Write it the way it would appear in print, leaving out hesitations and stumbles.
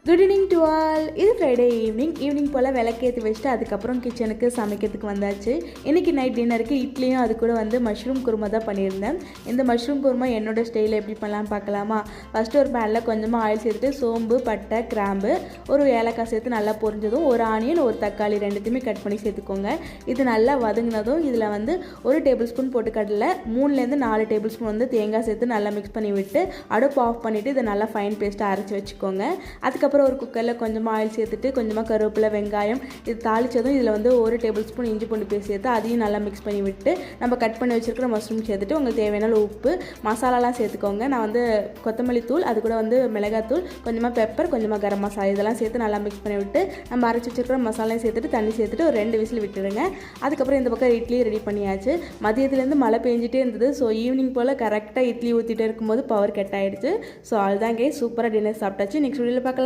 Good evening to all. இது Friday evening போல் விளக்கேற்றி வச்சுட்டு அதுக்கப்புறம் கிச்சனுக்கு சமைக்கிறதுக்கு வந்தாச்சு. இன்றைக்கி நைட் டின்னருக்கு இட்லியும் அது கூட மஷ்ரூம் குருமா தான் பண்ணியிருந்தேன். இந்த மஷ்ரூம் குருமா என்னோடய ஸ்டைலில் எப்படி பண்ணலான்னு பார்க்கலாமா? ஃபஸ்ட்டு ஒரு பேனில் கொஞ்சமாக ஆயில் சேர்த்துட்டு சோம்பு, பட்டை, கிராம்பு, ஒரு ஏலக்காய் சேர்த்து நல்லா பொரிஞ்சதும் ஒரு ஆனியன், ஒரு தக்காளி ரெண்டுத்தையுமே கட் பண்ணி சேர்த்துக்கோங்க. இது நல்லா வதங்கினதும் இதில் ஒரு டேபிள் ஸ்பூன் பொட்டுக்கடலை, 3-4 டேபிள் ஸ்பூன் தேங்காய் சேர்த்து நல்லா மிக்ஸ் பண்ணி விட்டு அடுப்பு ஆஃப் பண்ணிவிட்டு இதை நல்லா ஃபைன் பேஸ்ட்டாக அரைச்சி வச்சுக்கோங்க. அதுக்கப்புறம் ஒரு குக்கரில் கொஞ்சமாக ஆயில் சேர்த்துட்டு கொஞ்சமாக கருவேப்பிலை, வெங்காயம் இது தாளித்ததும் இதில் ஒரு டேபிள் ஸ்பூன் இஞ்சி பூண்டு பேஸ்ட் சேர்த்து அதையும் நல்லா மிக்ஸ் பண்ணி விட்டு நம்ம கட் பண்ணி வச்சுருக்கிற மஷ்ரூம் சேர்த்துட்டு உங்களுக்கு தேவையான உப்பு, மசாலாலாம் சேர்த்துக்கோங்க. நான் கொத்தமல்லி தூள், அது கூட மிளகாத்தூள், கொஞ்சமாக பெப்பர், கொஞ்சமாக கரம் மசாலா இதெல்லாம் சேர்த்து நல்லா மிக்ஸ் பண்ணி விட்டு நம்ம அரைச்சி வச்சுருக்கிற மசாலையும் சேர்த்துட்டு தண்ணி சேர்த்துட்டு ஒரு 2 விசில் விட்டுடுங்க. அதுக்கப்புறம் இந்த பக்கம் இட்லி ரெடி பண்ணியாச்சு. மதியத்துலேருந்து மழை பெஞ்சிட்டே இருந்தது. ஸோ ஈவினிங் போல் கரெக்டாக இட்லி ஊற்றிட்டே இருக்கும்போது பவர் கட் ஆகிடுச்சு. ஸோ அதுதாங்க சூப்பராக டின்னர் சாப்பிட்டாச்சு. நெக்ஸ்ட் வீடியோவில் பார்க்கலாம்.